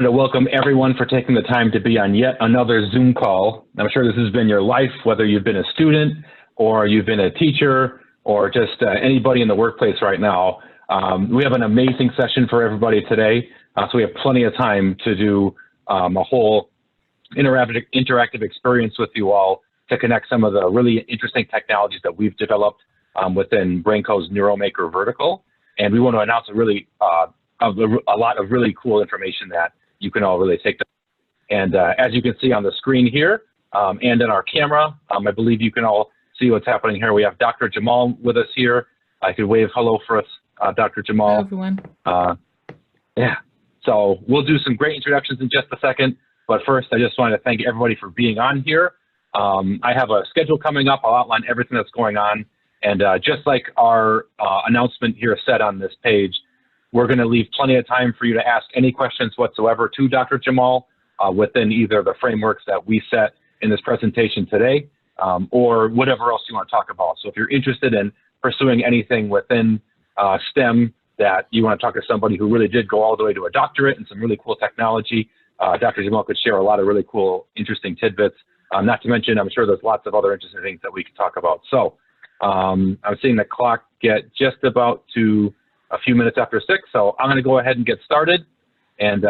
To welcome everyone for taking the time to be on yet another Zoom call. I'm sure this has been your life, whether you've been a student or you've been a teacher or just anybody in the workplace right now. We have an amazing session for everybody today, so we have plenty of time to do a whole interactive experience with you all to connect some of the really interesting technologies that we've developed within BrainCo's NeuroMaker vertical. And we want to announce a lot of really cool information that you can all really take. And as you can see on the screen here and in our camera, I believe you can all see what's happening here. We have Dr. Jamal with us here. I could wave hello for us, Dr. Jamal. Hello, everyone. Yeah, so we'll do some great introductions in just a second. But first, I just want to thank everybody for being on here. I have a schedule coming up. I'll outline everything that's going on. And just like our announcement here said on this page, we're going to leave plenty of time for you to ask any questions whatsoever to Dr. Jamal within either the frameworks that we set in this presentation today or whatever else you want to talk about. So if you're interested in pursuing anything within STEM that you want to talk to somebody who really did go all the way to a doctorate and some really cool technology, Dr. Jamal could share a lot of really cool, interesting tidbits. Not to mention, I'm sure there's lots of other interesting things that we could talk about. So I'm seeing the clock get just about to a few minutes after 6, so I'm going to go ahead and get started. And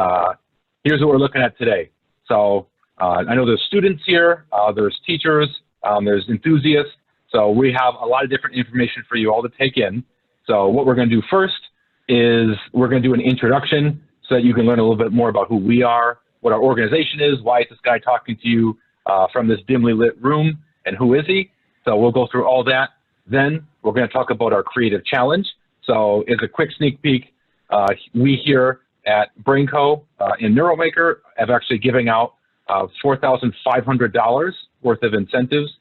here's what we're looking at today. So I know there's students here, there's teachers, there's enthusiasts. So we have a lot of different information for you all to take in. So what we're going to do first is we're going to do an introduction so that you can learn a little bit more about who we are, what our organization is, why is this guy talking to you from this dimly lit room, and who is he? So we'll go through all that. Then we're going to talk about our creative challenge. So as a quick sneak peek, we here at BrainCo in NeuroMaker have actually giving out $4,500 worth of incentives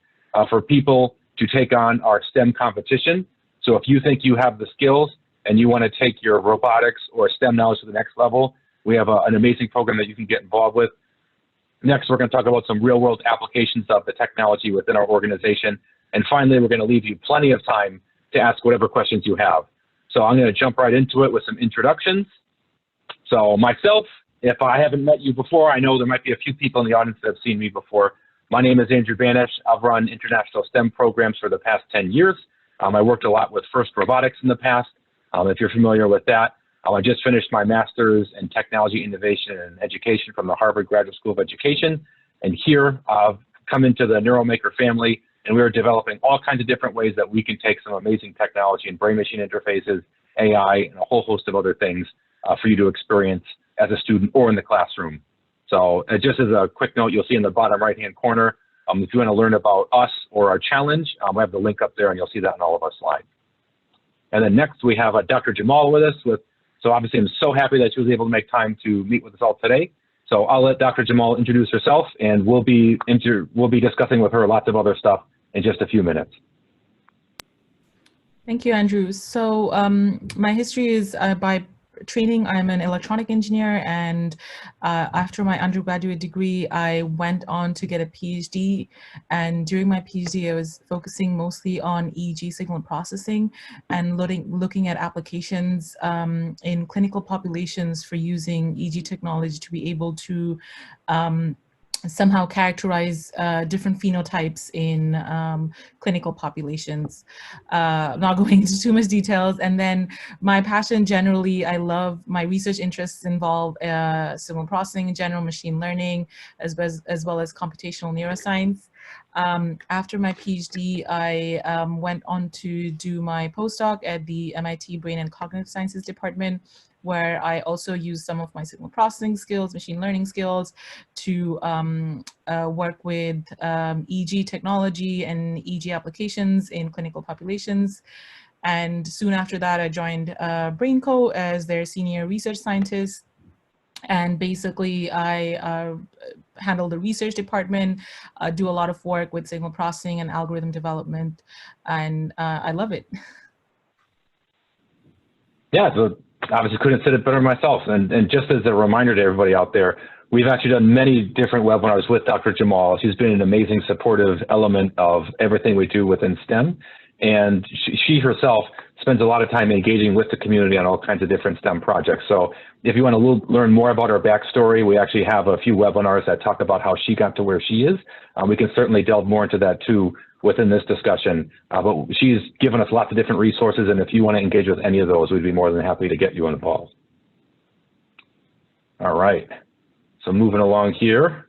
for people to take on our STEM competition. So if you think you have the skills and you want to take your robotics or STEM knowledge to the next level, we have an amazing program that you can get involved with. Next, we're going to talk about some real-world applications of the technology within our organization. And finally, we're going to leave you plenty of time to ask whatever questions you have. So I'm going to jump right into it with some introductions. So myself, if I haven't met you before, I know there might be a few people in the audience that have seen me before. My name is Andrew Banish. I've run international STEM programs for the past 10 years. I worked a lot with FIRST Robotics in the past, if you're familiar with that. I just finished my master's in technology, innovation, and education from the Harvard Graduate School of Education. And here I've come into the NeuroMaker family, and we are developing all kinds of different ways that we can take some amazing technology and brain-machine interfaces, AI, and a whole host of other things for you to experience as a student or in the classroom. So just as a quick note, you'll see in the bottom right-hand corner, if you want to learn about us or our challenge, we have the link up there, and you'll see that in all of our slides. And then next, we have Dr. Jamal with us. So obviously, I'm so happy that she was able to make time to meet with us all today. So I'll let Dr. Jamal introduce herself, and we'll be discussing with her lots of other stuff in just a few minutes. Thank you, Andrew. So my history is by training, I'm an electronic engineer, and after my undergraduate degree, I went on to get a PhD. And during my PhD, I was focusing mostly on EEG signal processing and looking at applications in clinical populations for using EEG technology to be able to somehow characterize different phenotypes in clinical populations. Not going into too much details. And then my passion generally, I love my research interests involve signal processing, general machine learning, as well as computational neuroscience. After my PhD, I went on to do my postdoc at the MIT Brain and Cognitive Sciences Department, where I also use some of my signal processing skills, machine learning skills to work with EEG technology and EEG applications in clinical populations. And soon after that, I joined BrainCo as their senior research scientist. And basically, I handle the research department, do a lot of work with signal processing and algorithm development, and I love it. Yeah, so obviously couldn't say it better myself. And just as a reminder to everybody out there, we've actually done many different webinars with Dr. Jamal. She's been an amazing supportive element of everything we do within STEM. And she herself spends a lot of time engaging with the community on all kinds of different STEM projects. So if you want to learn more about her backstory, we actually have a few webinars that talk about how she got to where she is. We can certainly delve more into that too within this discussion, but she's given us lots of different resources, and if you want to engage with any of those, we'd be more than happy to get you involved. All right, so moving along here.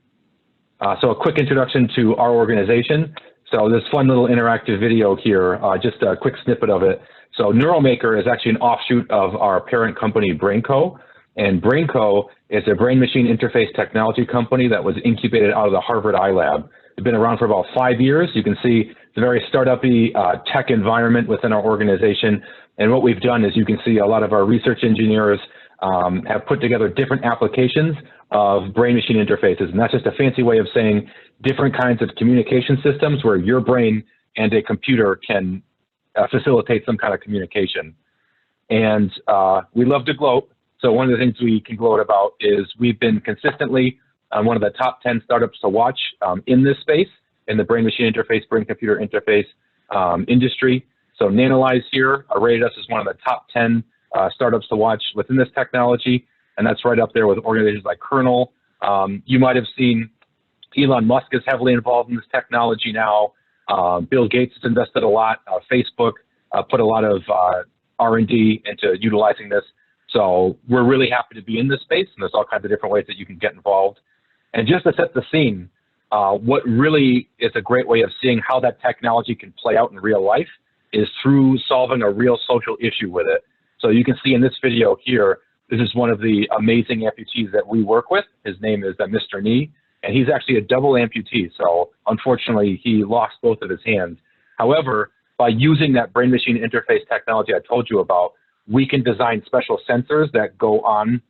So a quick introduction to our organization. So this fun little interactive video here, just a quick snippet of it. So NeuroMaker is actually an offshoot of our parent company, BrainCo. And BrainCo is a brain-machine interface technology company that was incubated out of the Harvard iLab. It's been around for about 5 years. You can see it's a very startup-y tech environment within our organization. And what we've done is you can see a lot of our research engineers have put together different applications of brain-machine interfaces. And that's just a fancy way of saying different kinds of communication systems where your brain and a computer can facilitate some kind of communication. And we love to gloat. So one of the things we can gloat about is we've been consistently one of the top 10 startups to watch in this space, in the brain-machine interface, brain-computer interface industry. So Nanolyze here rated us as one of the top 10 startups to watch within this technology, and that's right up there with organizations like Kernel. You might have seen Elon Musk is heavily involved in this technology now. Bill Gates has invested a lot. Facebook put a lot of R&D into utilizing this. So we're really happy to be in this space, and there's all kinds of different ways that you can get involved. And just to set the scene, what really is a great way of seeing how that technology can play out in real life is through solving a real social issue with it. So you can see in this video here, this is one of the amazing amputees that we work with. His name is Mr. Knee, and he's actually a double amputee. So unfortunately, he lost both of his hands. However, by using that brain-machine interface technology I told you about, we can design special sensors that go on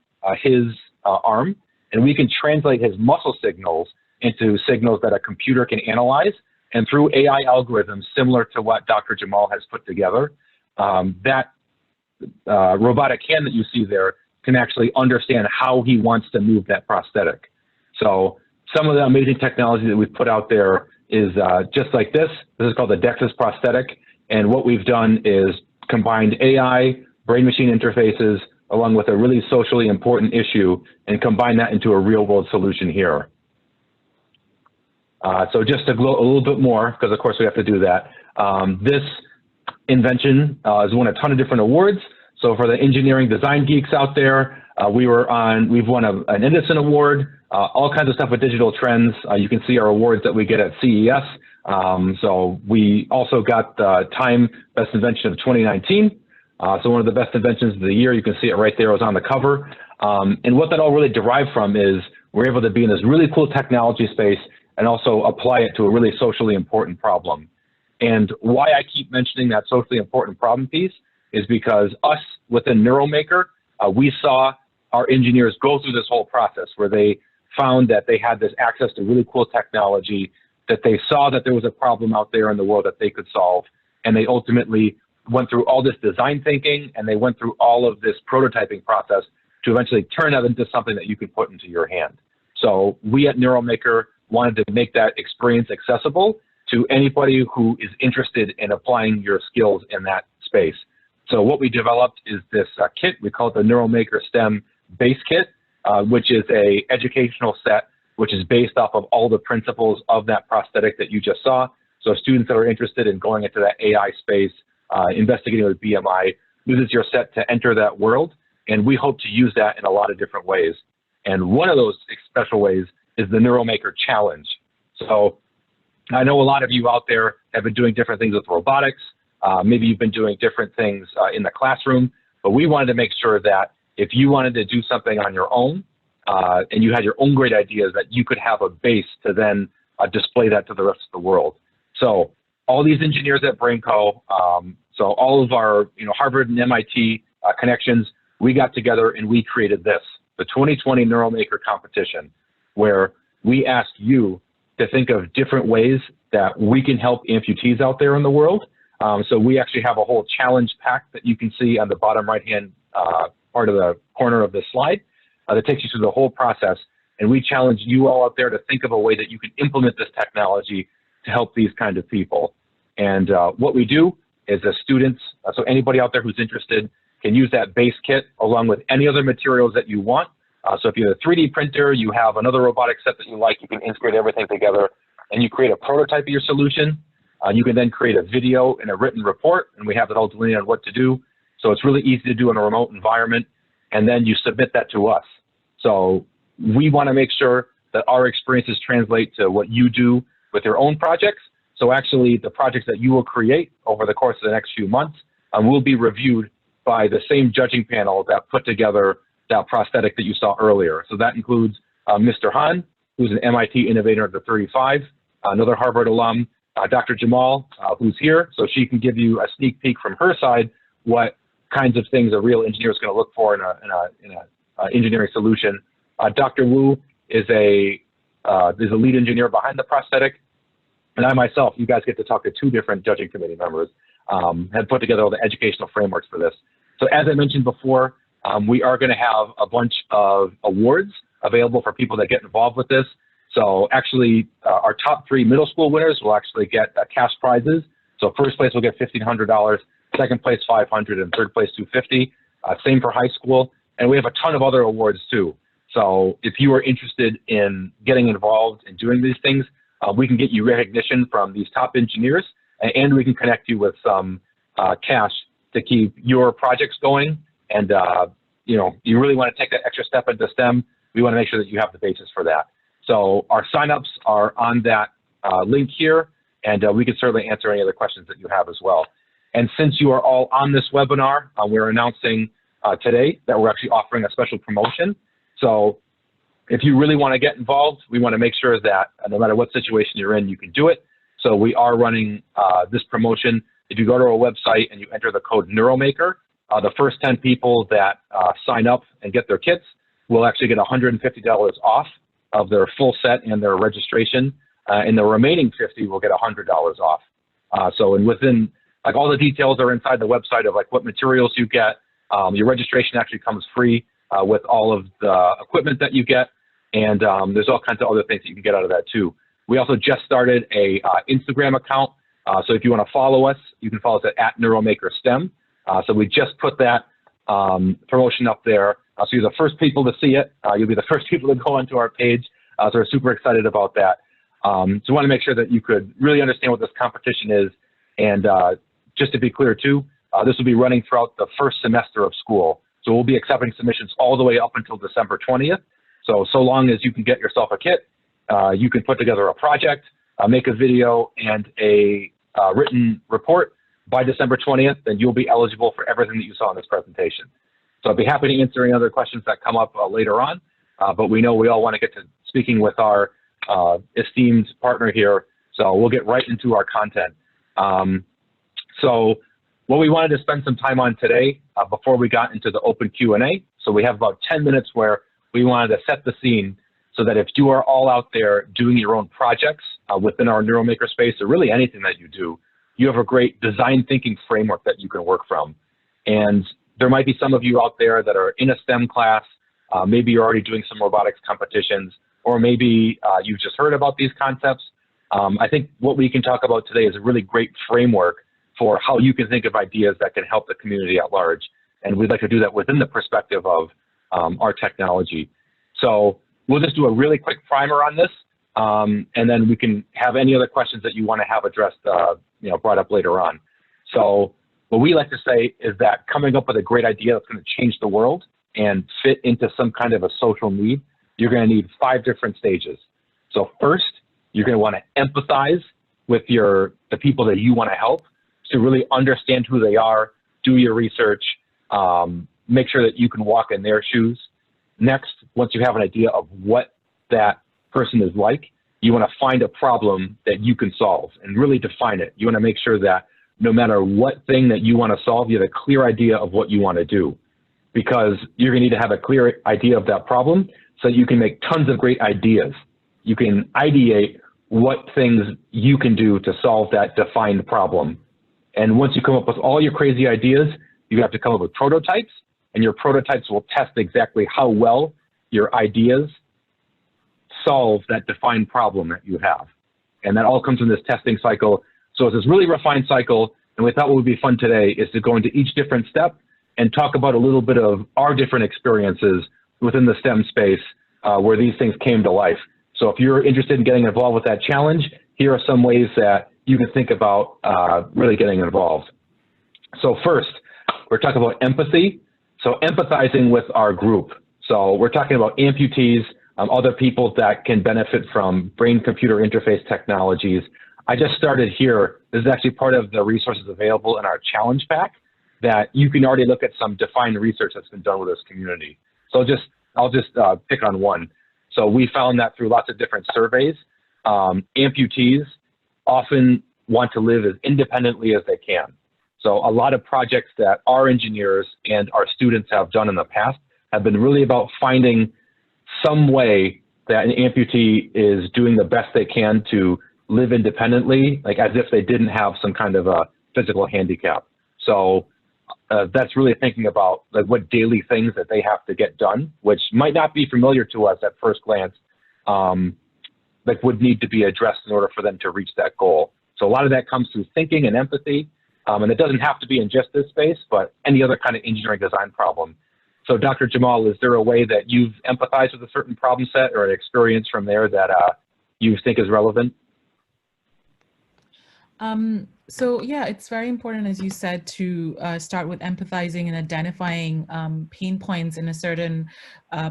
his arm, and we can translate his muscle signals into signals that a computer can analyze. And through AI algorithms, similar to what Dr. Jamal has put together, that robotic hand that you see there can actually understand how he wants to move that prosthetic. So some of the amazing technology that we've put out there is just like this. This is called the DEXIS prosthetic. And what we've done is combined AI, brain-machine interfaces, along with a really socially important issue, and combine that into a real-world solution here. So just to gloat a little bit more, because of course we have to do that, this invention has won a ton of different awards. So for the engineering design geeks out there, we've won an Edison Award, all kinds of stuff with digital trends. You can see our awards that we get at CES. So we also got the Time Best Invention of 2019. So one of the best inventions of the year, you can see it right there, was on the cover. And what that all really derived from is we're able to be in this really cool technology space and also apply it to a really socially important problem. And why I keep mentioning that socially important problem piece is because us within NeuroMaker, we saw our engineers go through this whole process where they found that they had this access to really cool technology, that they saw that there was a problem out there in the world that they could solve, and they ultimately went through all this design thinking, and they went through all of this prototyping process to eventually turn that into something that you could put into your hand. So we at NeuroMaker wanted to make that experience accessible to anybody who is interested in applying your skills in that space. So what we developed is this kit. We call it the NeuroMaker STEM Base Kit, which is a educational set, which is based off of all the principles of that prosthetic that you just saw. So students that are interested in going into that AI space, investigating with BMI, uses your set to enter that world. And we hope to use that in a lot of different ways. And one of those special ways is the NeuroMaker Challenge. So I know a lot of you out there have been doing different things with robotics. Maybe you've been doing different things in the classroom, but we wanted to make sure that if you wanted to do something on your own and you had your own great ideas, that you could have a base to then display that to the rest of the world. So all these engineers at BrainCo, so all of our Harvard and MIT connections, we got together and we created this, the 2020 NeuroMaker competition, where we asked you to think of different ways that we can help amputees out there in the world. So we actually have a whole challenge pack that you can see on the bottom right-hand part of the corner of this slide that takes you through the whole process. And we challenge you all out there to think of a way that you can implement this technology to help these kind of people. And what we do is the students So anybody out there who's interested can use that base kit along with any other materials that you want. So if you have a 3D printer, you have another robotic set that you like, you can integrate everything together and you create a prototype of your solution. You can then create a video and a written report, and we have it all delineated on what to do. So it's really easy to do in a remote environment, and then you submit that to us. So we want to make sure that our experiences translate to what you do with your own projects. So actually the projects that you will create over the course of the next few months will be reviewed by the same judging panel that put together that prosthetic that you saw earlier. So that includes Mr. Han, who's an MIT innovator of the 35, another Harvard alum, Dr. Jamal, who's here, so she can give you a sneak peek from her side what kinds of things a real engineer is going to look for in a engineering solution. Dr. Wu is a lead engineer behind the prosthetic, and I myself, you guys get to talk to two different judging committee members, have put together all the educational frameworks for this. So as I mentioned before, we are going to have a bunch of awards available for people that get involved with this. So actually, our top 3 middle school winners will actually get cash prizes. So first place will get $1,500, second place $500, and third place $250. Same for high school, and we have a ton of other awards too. So if you are interested in getting involved in doing these things, we can get you recognition from these top engineers, and we can connect you with some cash to keep your projects going. And you know, you really want to take that extra step into STEM. We want to make sure that you have the basis for that. So our signups are on that link here, and we can certainly answer any other questions that you have as well. And since you are all on this webinar, we're announcing today that we're actually offering a special promotion. So if you really want to get involved, we want to make sure that no matter what situation you're in, you can do it. So we are running this promotion. If you go to our website and you enter the code NeuroMaker, the first 10 people that sign up and get their kits will actually get $150 off of their full set and their registration, and the remaining 50 will get $100 off. So and within, like, all the details are inside the website of like what materials you get. Your registration actually comes free with all of the equipment that you get, and there's all kinds of other things that you can get out of that too. We also just started a Instagram account, so if you want to follow us, you can follow us at NeuroMakerSTEM. So we just put that promotion up there. So you're the first people to see it. You'll be the first people to go onto our page. So we're super excited about that. So we want to make sure that you could really understand what this competition is. And just to be clear too, this will be running throughout the first semester of school. So we'll be accepting submissions all the way up until December 20th. So long as you can get yourself a kit, you can put together a project, make a video and a written report by December 20th, then you'll be eligible for everything that you saw in this presentation. So I'd be happy to answer any other questions that come up later on, but we know we all want to get to speaking with our esteemed partner here, so we'll get right into our content. So what we wanted to spend some time on today before we got into the open Q&A, so we have about 10 minutes where we wanted to set the scene so that if you are all out there doing your own projects within our NeuroMaker space, or really anything that you do, you have a great design thinking framework that you can work from. And there might be some of you out there that are in a STEM class, maybe you're already doing some robotics competitions, or maybe you've just heard about these concepts. I think what we can talk about today is a really great framework for how you can think of ideas that can help the community at large. And we'd like to do that within the perspective of our technology. So we'll just do a really quick primer on this, and then we can have any other questions that you want to have addressed, brought up later on. So what we like to say is that coming up with a great idea that's going to change the world and fit into some kind of a social need, you're going to need 5 different stages. So first, you're going to want to empathize with the people that you want to help, to really understand who they are, do your research, make sure that you can walk in their shoes. Next, once you have an idea of what that person is like, you want to find a problem that you can solve and really define it. You want to make sure that no matter what thing that you want to solve, you have a clear idea of what you want to do, because you're going to need to have a clear idea of that problem so you can make tons of great ideas. You can ideate what things you can do to solve that defined problem. And once you come up with all your crazy ideas, you have to come up with prototypes, and your prototypes will test exactly how well your ideas solve that defined problem that you have. And that all comes in this testing cycle. So it's this really refined cycle, and And we thought what would be fun today is to go into each different step and talk about a little bit of our different experiences within the STEM space where these things came to life. So if you're interested in getting involved with that challenge, here are some ways that you can think about really getting involved. So first, we're talking about empathy. So empathizing with our group. So we're talking about amputees, other people that can benefit from brain-computer interface technologies. I just started here. This is actually part of the resources available in our challenge pack that you can already look at some defined research that's been done with this community. So I'll just pick on one. So we found that through lots of different surveys, amputees often want to live as independently as they can. So a lot of projects that our engineers and our students have done in the past have been really about finding some way that an amputee is doing the best they can to live independently, like as if they didn't have some kind of a physical handicap. So that's really thinking about like what daily things that they have to get done, which might not be familiar to us at first glance, like would need to be addressed in order for them to reach that goal. So a lot of that comes through thinking and empathy. And it doesn't have to be in just this space, but any other kind of engineering design problem. So Dr. Jamal, is there a way that you've empathized with a certain problem set or an experience from there that you think is relevant? So yeah, it's very important, as you said, to start with empathizing and identifying pain points in a certain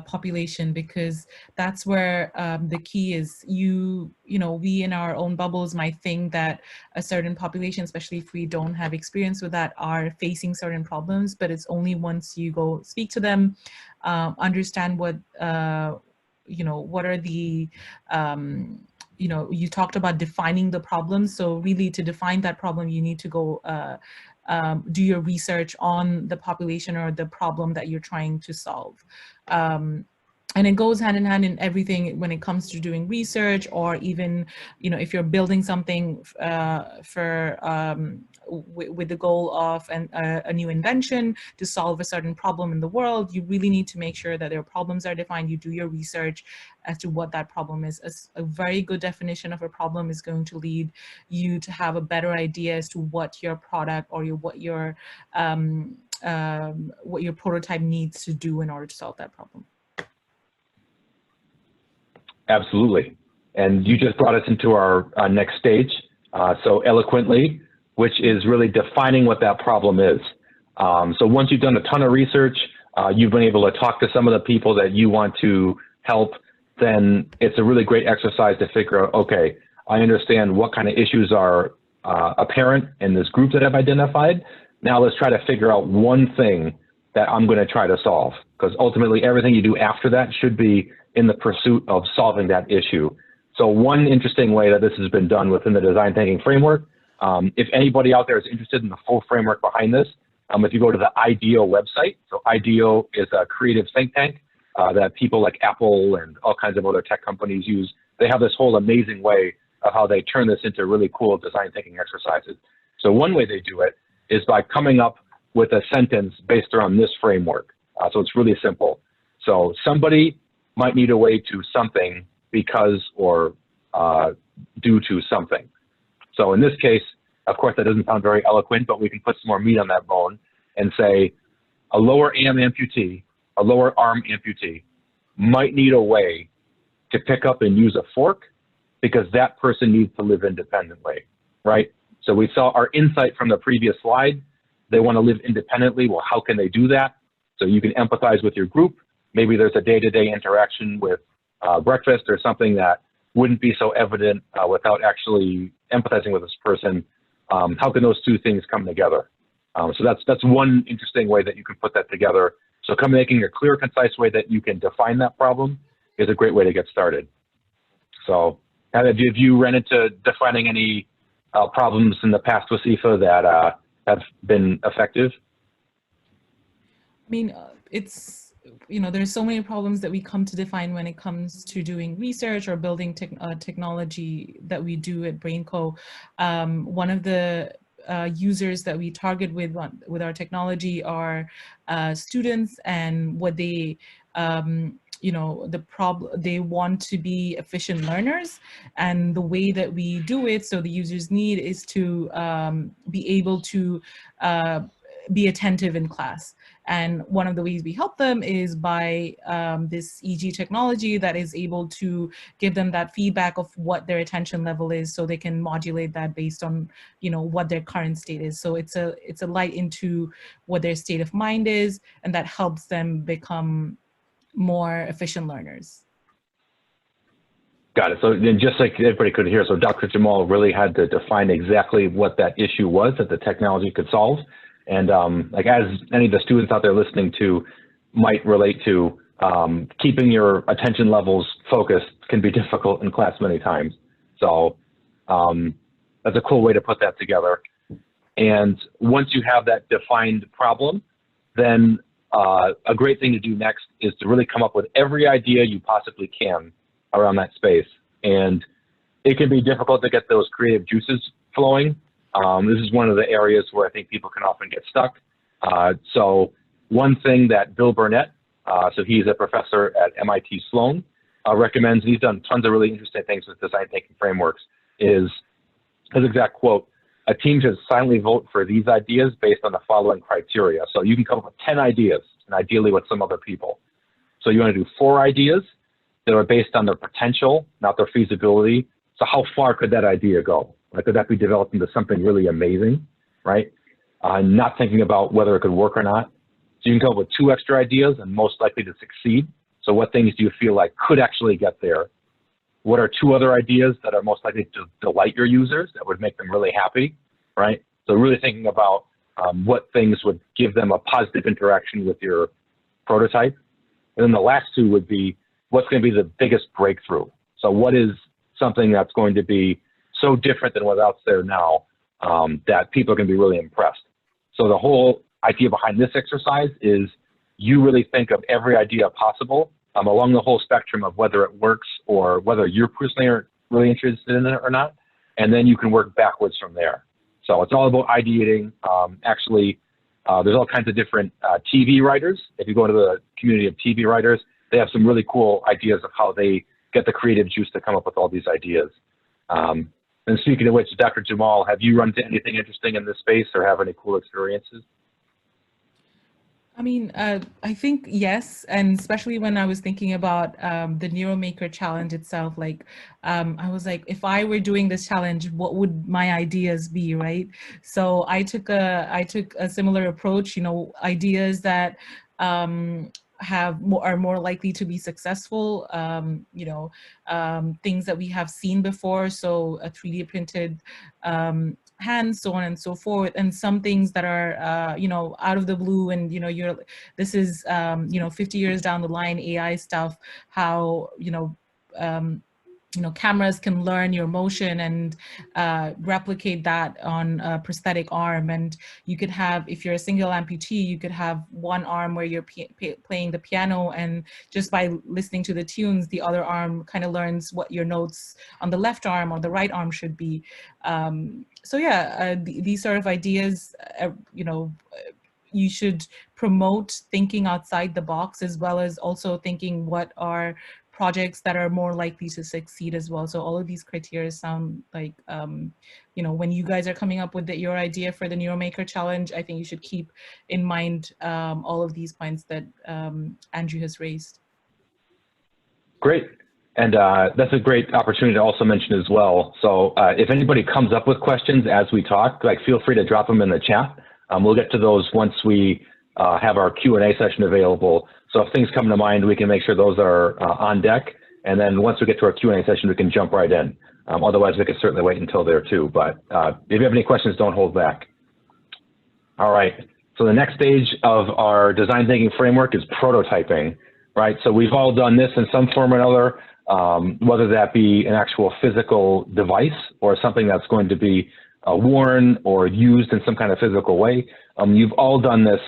population, because that's where the key is. We in our own bubbles might think that a certain population, especially if we don't have experience with that, are facing certain problems, but it's only once you go speak to them, understand what, what are the, you talked about defining the problem. So really to define that problem, you need to go do your research on the population or the problem that you're trying to solve. And it goes hand in hand in everything when it comes to doing research, or even, if you're building something with the goal of a new invention to solve a certain problem in the world, you really need to make sure that their problems are defined. You do your research as to what that problem is. A very good definition of a problem is going to lead you to have a better idea as to what your product or what your prototype needs to do in order to solve that problem. Absolutely. And you just brought us into our next stage so eloquently, which is really defining what that problem is. So once you've done a ton of research, you've been able to talk to some of the people that you want to help, then it's a really great exercise to figure out, okay, I understand what kind of issues are apparent in this group that I've identified. Now let's try to figure out one thing that I'm going to try to solve, because ultimately everything you do after that should be in the pursuit of solving that issue. So one interesting way that this has been done within the design thinking framework, if anybody out there is interested in the full framework behind this, if you go to the IDEO website, so IDEO is a creative think tank that people like Apple and all kinds of other tech companies use. They have this whole amazing way of how they turn this into really cool design thinking exercises. So one way they do it is by coming up with a sentence based around this framework. So it's really simple. So somebody might need a way to something because or due to something. So in this case, of course, that doesn't sound very eloquent, but we can put some more meat on that bone and say a lower arm amputee might need a way to pick up and use a fork because that person needs to live independently, right? So we saw our insight from the previous slide. They want to live independently. Well, how can they do that? So you can empathize with your group. Maybe there's a day-to-day interaction with breakfast or something that wouldn't be so evident without actually empathizing with this person. How can those two things come together? So that's one interesting way that you can put that together. So making a clear, concise way that you can define that problem is a great way to get started. So have you run into defining any problems in the past, Wasifa, that have been effective? I mean, there's so many problems that we come to define when it comes to doing research or building technology that we do at BrainCo. One of the users that we target with our technology are students, and what they you know, they want to be efficient learners, and the way that we do it, so the users need is to be able to be attentive in class. And one of the ways we help them is by this EG technology that is able to give them that feedback of what their attention level is, so they can modulate that based on, you know, what their current state is. So it's a light into what their state of mind is, and that helps them become more efficient learners. Got it. So then, just like everybody could hear, so Dr. Jamal really had to define exactly what that issue was that the technology could solve. And like, as any of the students out there listening to might relate to, keeping your attention levels focused can be difficult in class many times. So that's a cool way to put that together. And once you have that defined problem, then a great thing to do next is to really come up with every idea you possibly can around that space. And it can be difficult to get those creative juices flowing. This is one of the areas where I think people can often get stuck. So one thing that Bill Burnett, so he's a professor at MIT Sloan, recommends, he's done tons of really interesting things with design thinking frameworks, is his exact quote: "A team should silently vote for these ideas based on the following criteria." So you can come up with 10 ideas, and ideally with some other people. So you want to do 4 ideas that are based on their potential, not their feasibility. So how far could that idea go? Like, could that be developed into something really amazing, right? Not thinking about whether it could work or not. So you can come up with 2 extra ideas and most likely to succeed. So what things do you feel like could actually get there? What are 2 other ideas that are most likely to delight your users, that would make them really happy, right? So really thinking about what things would give them a positive interaction with your prototype. And then the last 2 would be, what's going to be the biggest breakthrough? So what is something that's going to be so different than what's out there now that people are going to be really impressed? So the whole idea behind this exercise is you really think of every idea possible along the whole spectrum of whether it works or whether you're personally are really interested in it or not, and then you can work backwards from there. So it's all about ideating. Actually, there's all kinds of different TV writers. If you go into the community of TV writers, they have some really cool ideas of how they get the creative juice to come up with all these ideas. And speaking of which, Dr. Jamal, have you run into anything interesting in this space or have any cool experiences? I mean, I think yes, and especially when I was thinking about the NeuroMaker challenge itself, like I was like, if I were doing this challenge, what would my ideas be, right? So I took a similar approach, you know, ideas that are more likely to be successful, you know, things that we have seen before, so a 3D printed hands, so on and so forth, and some things that are you know, out of the blue, and you know, this is you know, 50 years down the line, AI stuff, how you know, cameras can learn your motion and replicate that on a prosthetic arm. And you could have, if you're a single amputee, you could have one arm where you're playing the piano, and just by listening to the tunes, the other arm kind of learns what your notes on the left arm or the right arm should be. So yeah, these sort of ideas, you know, you should promote thinking outside the box, as well as also thinking what are projects that are more likely to succeed as well. So all of these criteria sound like, you know, when you guys are coming up with your idea for the NeuroMaker challenge, I think you should keep in mind all of these points that Andrew has raised. Great. And that's a great opportunity to also mention as well. So if anybody comes up with questions as we talk, like, feel free to drop them in the chat. We'll get to those once we have our Q&A session available. So if things come to mind, we can make sure those are on deck. And then once we get to our Q&A session, we can jump right in. Otherwise, we can certainly wait until there too. But if you have any questions, don't hold back. All right. So the next stage of our design thinking framework is prototyping, right? So we've all done this in some form or another, whether that be an actual physical device or something that's going to be worn or used in some kind of physical way. You've all done this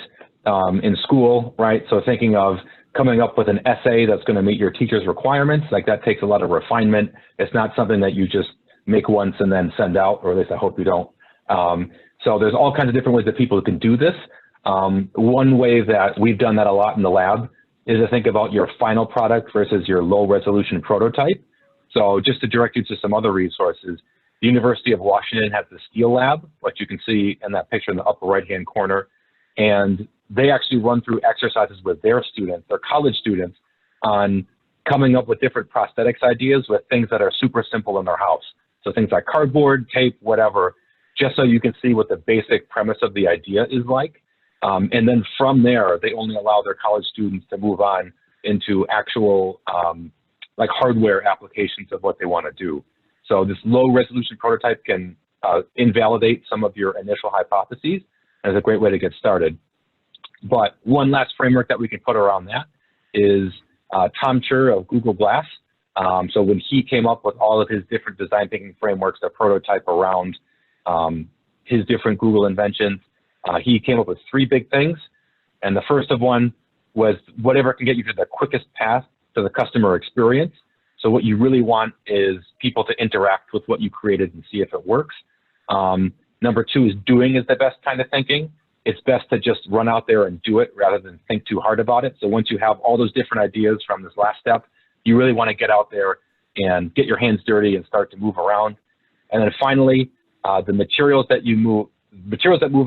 in school, right? So thinking of coming up with an essay that's going to meet your teacher's requirements, like, that takes a lot of refinement. It's not something that you just make once and then send out, or at least I hope you don't. So there's all kinds of different ways that people can do this. One way that we've done that a lot in the lab is to think about your final product versus your low resolution prototype. So just to direct you to some other resources, the University of Washington has the Steel Lab, which you can see in that picture in the upper right-hand corner. And they actually run through exercises with their students, their college students, on coming up with different prosthetics ideas with things that are super simple in their house. So things like cardboard, tape, whatever, just so you can see what the basic premise of the idea is like. And then from there, they only allow their college students to move on into actual like hardware applications of what they want to do. So this low resolution prototype can invalidate some of your initial hypotheses, and is a great way to get started. But one last framework that we can put around that is Tom Chur of Google Glass. So when he came up with all of his different design thinking frameworks that prototype around his different Google inventions, he came up with 3 big things. And the first of one was whatever can get you to the quickest path to the customer experience. So what you really want is people to interact with what you created and see if it works. Number 2 is doing is the best kind of thinking. It's best to just run out there and do it rather than think too hard about it. So once you have all those different ideas from this last step, you really want to get out there and get your hands dirty and start to move around. And then finally, the materials that move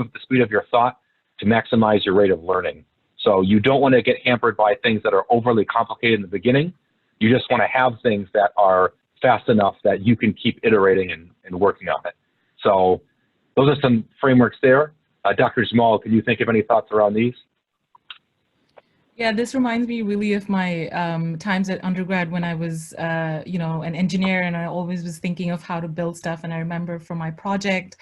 at the speed of your thought to maximize your rate of learning. So you don't want to get hampered by things that are overly complicated in the beginning. You just want to have things that are fast enough that you can keep iterating and working on it. So those are some frameworks there. Dr. Jamal, can you think of any thoughts around these? Yeah, this reminds me really of my times at undergrad when I was, you know, an engineer, and I always was thinking of how to build stuff. And I remember for my project,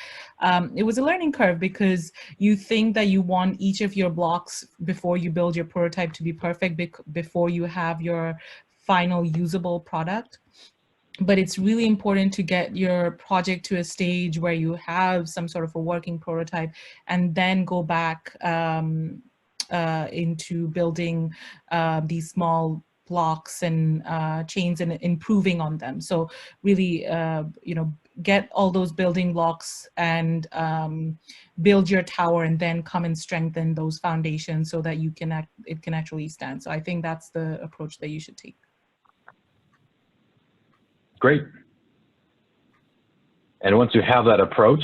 it was a learning curve because you think that you want each of your blocks before you build your prototype to be perfect before you have your final usable product. But it's really important to get your project to a stage where you have some sort of a working prototype and then go back into building these small blocks and chains and improving on them. So really, you know, get all those building blocks and build your tower, and then come and strengthen those foundations so that it can actually stand. So I think that's the approach that you should take. Great. And once you have that approach,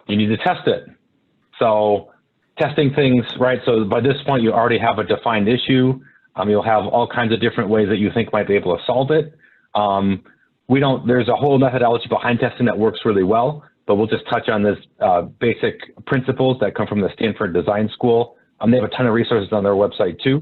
you need to test it. So testing things, right? So by this point, you already have a defined issue. You'll have all kinds of different ways that you think might be able to solve it. There's a whole methodology behind testing that works really well, but we'll just touch on this basic principles that come from the Stanford Design School. They have a ton of resources on their website too.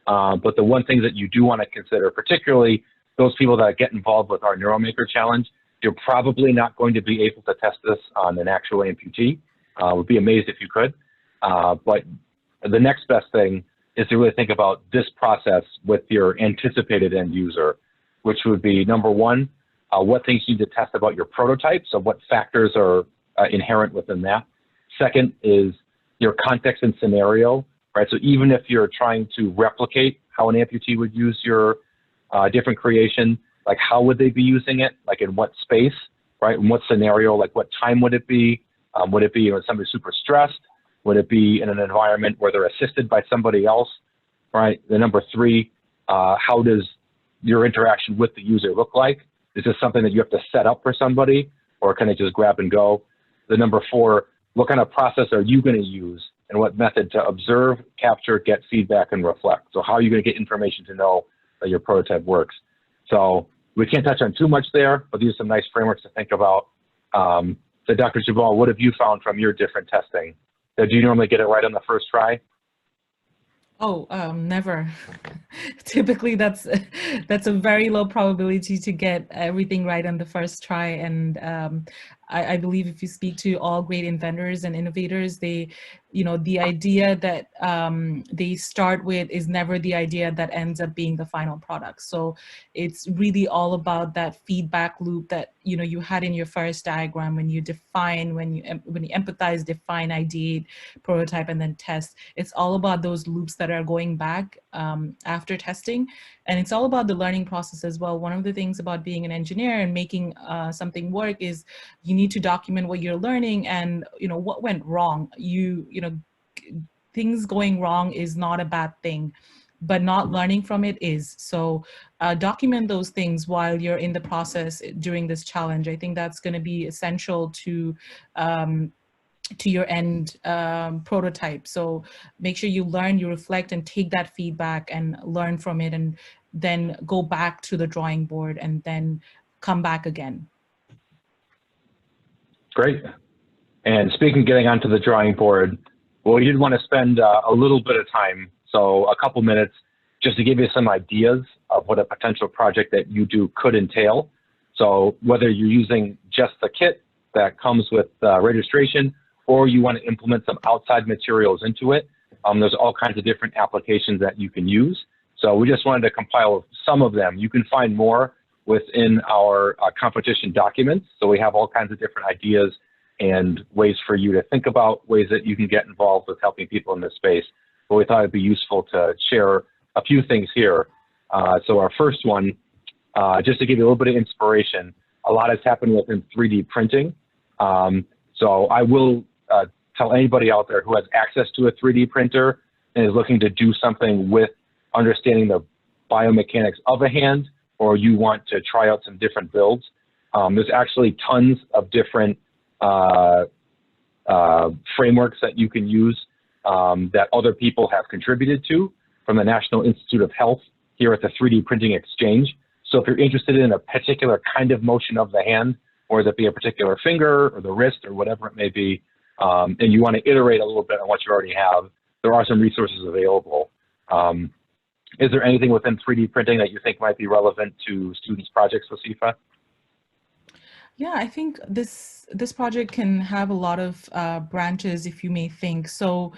But the one thing that you do want to consider, particularly those people that get involved with our NeuroMaker challenge, you're probably not going to be able to test this on an actual amputee. Would be amazed if you could. But the next best thing is to really think about this process with your anticipated end user, which would be number 1, what things you need to test about your prototype, so what factors are inherent within that. Second is your context and scenario, right? So even if you're trying to replicate how an amputee would use your different creation, like how would they be using it? Like in what space, right? In what scenario, like what time would it be? Would it be when somebody's super stressed? Would it be in an environment where they're assisted by somebody else, right? The number 3, how does your interaction with the user look like? Is this something that you have to set up for somebody, or can it just grab and go? The number 4, what kind of process are you going to use, and what method to observe, capture, get feedback, and reflect? So how are you going to get information to know that your prototype works? So we can't touch on too much there, but these are some nice frameworks to think about. So Dr. Jamal, what have you found from your different testing? Do you normally get it right on the first try? Oh, never. Typically, that's a very low probability to get everything right on the first try. And I believe if you speak to all great inventors and innovators, they, you know, the idea that they start with is never the idea that ends up being the final product. So it's really all about that feedback loop that, you know, you had in your first diagram when you define, when you empathize, define, ideate, prototype, and then test. It's all about those loops that are going back after testing. And it's all about the learning process as well. One of the things about being an engineer and making something work is you need need to document what you're learning and, what went wrong. Things going wrong is not a bad thing, but not learning from it is. So document those things while you're in the process during this challenge. I think that's going to be essential to your end prototype. So make sure you learn, you reflect, and take that feedback and learn from it, and then go back to the drawing board and then come back again. Great. And speaking of getting onto the drawing board, well, you did want to spend a little bit of time, so a couple minutes, just to give you some ideas of what a potential project that you do could entail. So whether you're using just the kit that comes with registration, or you want to implement some outside materials into it, there's all kinds of different applications that you can use. So we just wanted to compile some of them. You can find more within our competition documents. So we have all kinds of different ideas and ways for you to think about ways that you can get involved with helping people in this space. But we thought it'd be useful to share a few things here. So our first one, just to give you a little bit of inspiration, a lot has happened within 3D printing. So I will tell anybody out there who has access to a 3D printer and is looking to do something with understanding the biomechanics of a hand, or you want to try out some different builds, there's actually tons of different frameworks that you can use that other people have contributed to from the National Institute of Health here at the 3D Printing Exchange. So if you're interested in a particular kind of motion of the hand, or whether it be a particular finger or the wrist or whatever it may be, and you want to iterate a little bit on what you already have, there are some resources available. Is there anything within 3D printing that you think might be relevant to students' projects, Wasifa? Yeah, I think this project can have a lot of branches, if you may think. So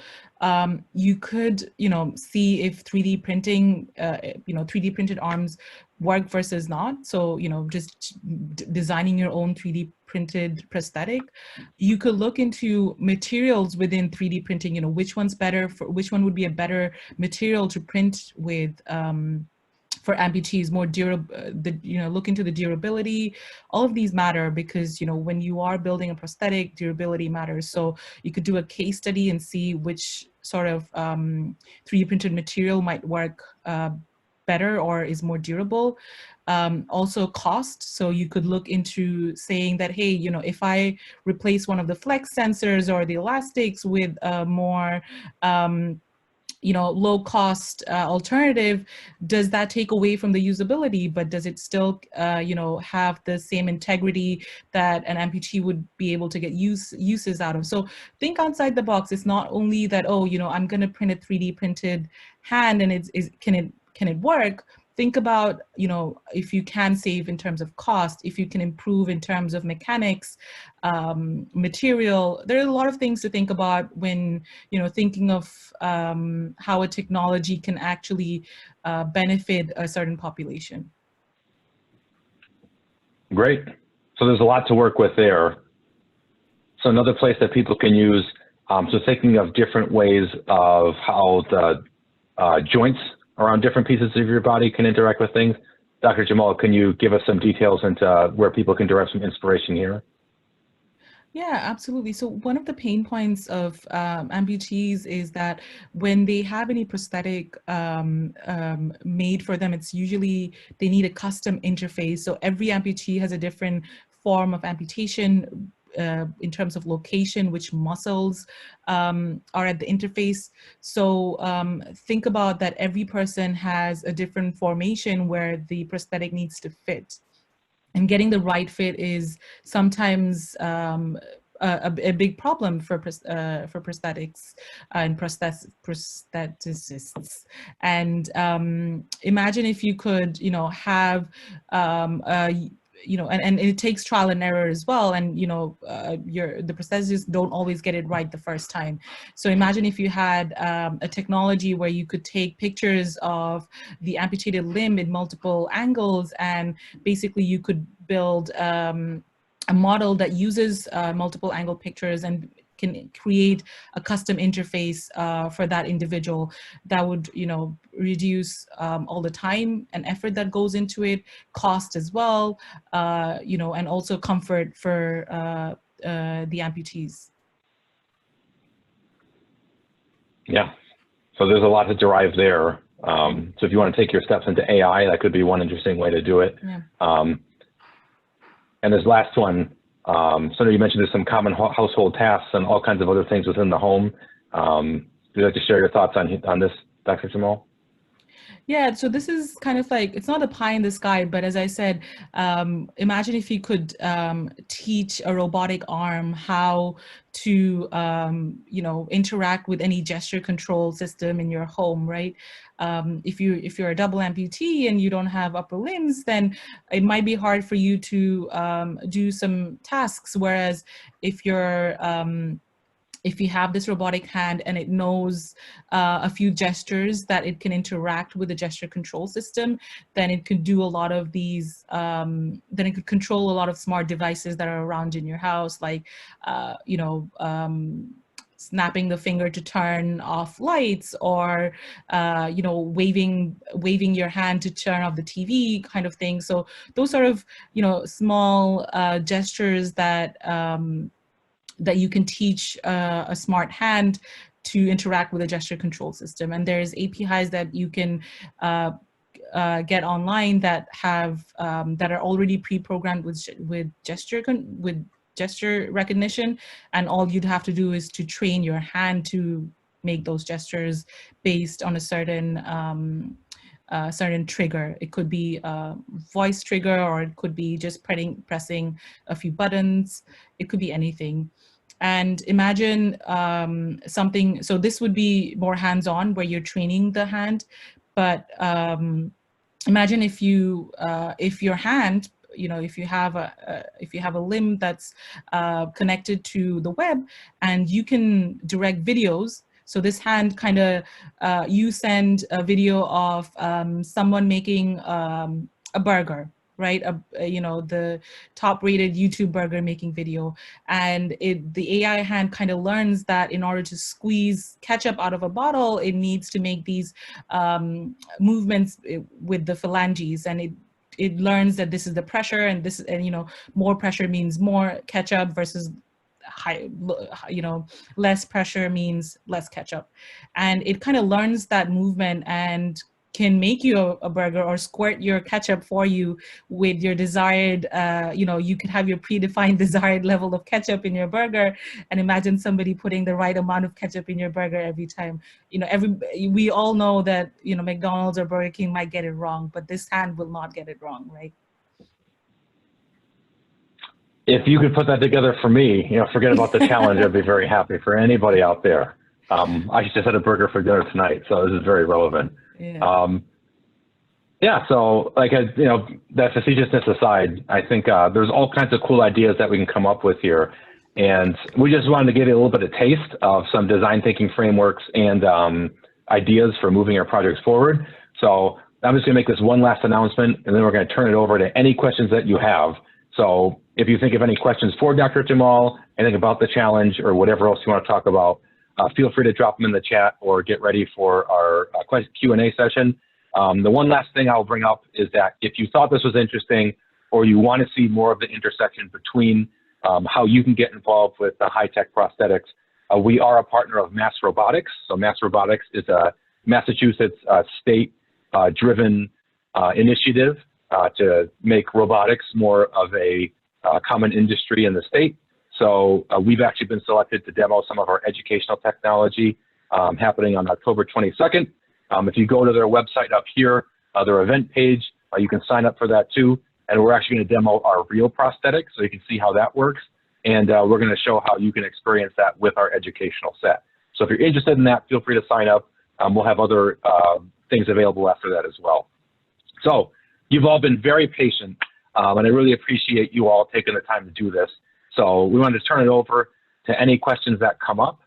you could, see if 3D printing, 3D printed arms work versus not. So, just designing your own 3D printed prosthetic. You could look into materials within 3D printing, which one's better, which one would be a better material to print with, for amputees, more durable, look into the durability. All of these matter because, when you are building a prosthetic, durability matters. So you could do a case study and see which sort of 3D printed material might work better or is more durable. Also cost. So you could look into saying that, hey, if I replace one of the flex sensors or the elastics with a more low cost alternative, does that take away from the usability, but does it still, have the same integrity that an amputee would be able to get uses out of? So think outside the box. It's not only that, oh, I'm going to print a 3D printed hand and can it work? Think about, if you can save in terms of cost, if you can improve in terms of mechanics, material. There are a lot of things to think about when, thinking of how a technology can actually benefit a certain population. Great. So there's a lot to work with there. So another place that people can use, so thinking of different ways of how the joints around different pieces of your body can interact with things. Dr. Jamal, can you give us some details into where people can derive some inspiration here? Yeah, absolutely. So one of the pain points of amputees is that when they have any prosthetic made for them, it's usually they need a custom interface. So every amputee has a different form of amputation in terms of location, which muscles are at the interface. So think about that every person has a different formation where the prosthetic needs to fit. And getting the right fit is sometimes a big problem for prosthetics and prostheticists. And imagine if you could, have and it takes trial and error as well. And, the prosthetists don't always get it right the first time. So imagine if you had a technology where you could take pictures of the amputated limb in multiple angles, and basically you could build a model that uses multiple angle pictures and can create a custom interface for that individual that would, you know, reduce all the time and effort that goes into it, cost as well, you know, and also comfort for the amputees. Yeah, so there's a lot to derive there. So if you want to take your steps into AI, that could be one interesting way to do it. Yeah. And this last one, so you mentioned there's some common household tasks and all kinds of other things within the home. Would you like to share your thoughts on this, Dr. Jamal? Yeah, so this is kind of like, it's not a pie in the sky, but as I said, imagine if you could teach a robotic arm how to, you know, interact with any gesture control system in your home, right? If you're a double amputee and you don't have upper limbs, then it might be hard for you to do some tasks. Whereas if you're if you have this robotic hand and it knows a few gestures that it can interact with the gesture control system, then it could do a lot of these, then it could control a lot of smart devices that are around in your house, like, you know, snapping the finger to turn off lights, or you know, waving your hand to turn off the TV, kind of thing. So those sort of, you know, small gestures that that you can teach a smart hand to interact with a gesture control system. And there's APIs that you can get online that have that are already pre-programmed with gesture recognition, and all you'd have to do is to train your hand to make those gestures based on a certain certain trigger. It could be a voice trigger, or it could be just pressing a few buttons. It could be anything. And imagine something, so this would be more hands-on where you're training the hand, but imagine if your hand, you know, if you have a limb that's connected to the web, and you can direct videos. So this hand kind of, you send a video of someone making a burger, right? You know, the top-rated YouTube burger making video, and the AI hand kind of learns that in order to squeeze ketchup out of a bottle, it needs to make these movements with the phalanges, and it learns that this is the pressure, and this, and you know, more pressure means more ketchup versus high, you know, less pressure means less ketchup. And it kind of learns that movement and can make you a burger, or squirt your ketchup for you with your desired, you know, you could have your predefined desired level of ketchup in your burger, and imagine somebody putting the right amount of ketchup in your burger every time. You know, we all know that, you know, McDonald's or Burger King might get it wrong, but this hand will not get it wrong, right? If you could put that together for me, you know, forget about the challenge. I'd be very happy. For anybody out there. I just had a burger for dinner tonight, so this is very relevant. Yeah. Yeah, so like, you know, that facetiousness aside, I think there's all kinds of cool ideas that we can come up with here. And we just wanted to give you a little bit of taste of some design thinking frameworks and ideas for moving our projects forward. So I'm just gonna make this one last announcement, and then we're gonna turn it over to any questions that you have. So if you think of any questions for Dr. Jamal, anything about the challenge, or whatever else you want to talk about, feel free to drop them in the chat or get ready for our Q&A session. The one last thing I'll bring up is that if you thought this was interesting, or you want to see more of the intersection between how you can get involved with the high-tech prosthetics, we are a partner of Mass Robotics. So Mass Robotics is a Massachusetts state-driven initiative to make robotics more of a common industry in the state. So we've actually been selected to demo some of our educational technology happening on October 22nd. If you go to their website up here, their event page, you can sign up for that too. And we're actually going to demo our real prosthetic, so you can see how that works. And we're going to show how you can experience that with our educational set. So if you're interested in that, feel free to sign up. We'll have other things available after that as well. So you've all been very patient, and I really appreciate you all taking the time to do this. So we wanted to turn it over to any questions that come up.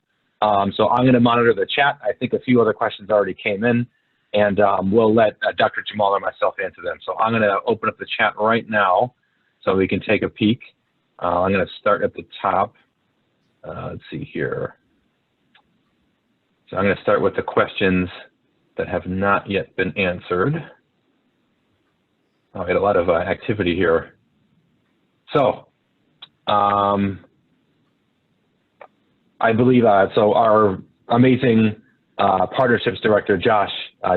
So I'm going to monitor the chat. I think a few other questions already came in, and we'll let Dr. Jamal or myself answer them. So I'm going to open up the chat right now so we can take a peek. I'm going to start at the top. Let's see here. So I'm going to start with the questions that have not yet been answered. I had a lot of activity here. So I believe, so our amazing partnerships director, Josh,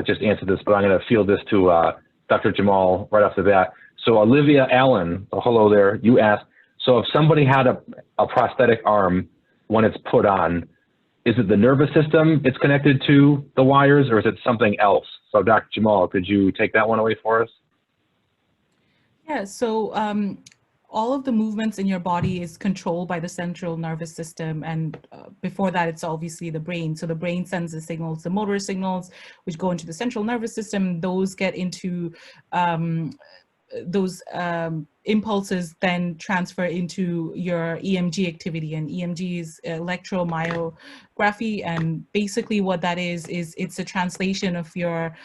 just answered this, but I'm going to field this to Dr. Jamal right off the bat. So Olivia Allen, hello there, you asked, so if somebody had a prosthetic arm when it's put on, is it the nervous system it's connected to, the wires, or is it something else? So Dr. Jamal, could you take that one away for us? Yeah, so all of the movements in your body is controlled by the central nervous system, and before that it's obviously the brain. So the brain sends the signals, the motor signals, which go into the central nervous system. Those get into those impulses then transfer into your EMG activity, and EMG is electromyography, and basically what that is it's a translation of your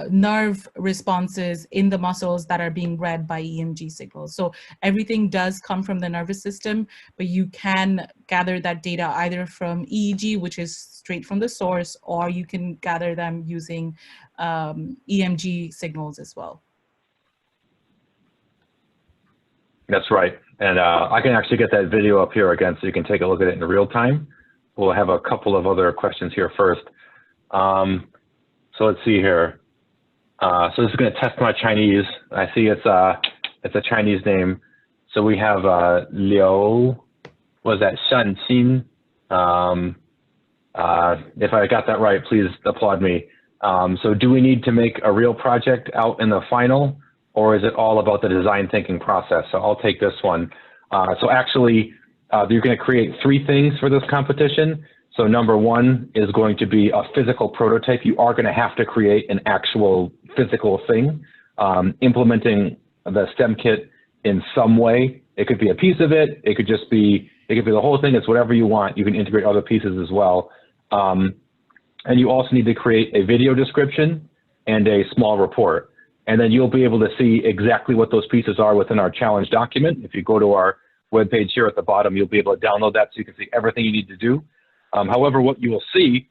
nerve responses in the muscles that are being read by EMG signals. So everything does come from the nervous system, but you can gather that data either from EEG, which is straight from the source, or you can gather them using EMG signals as well. That's right. And I can actually get that video up here again so you can take a look at it in real time. We'll have a couple of other questions here first. So let's see here. So this is going to test my Chinese. I see it's a Chinese name. So we have Liu, was that Shan Xin? If I got that right, please applaud me. So do we need to make a real project out in the final, or is it all about the design thinking process? So I'll take this one. So actually, you're going to create 3 things for this competition. So number 1 is going to be a physical prototype. You are going to have to create an actual physical thing, implementing the STEM kit in some way. It could be a piece of it. It could just be, it could be the whole thing. It's whatever you want. You can integrate other pieces as well. And you also need to create a video description and a small report. And then you'll be able to see exactly what those pieces are within our challenge document. If you go to our webpage here at the bottom, you'll be able to download that so you can see everything you need to do. However, what you will see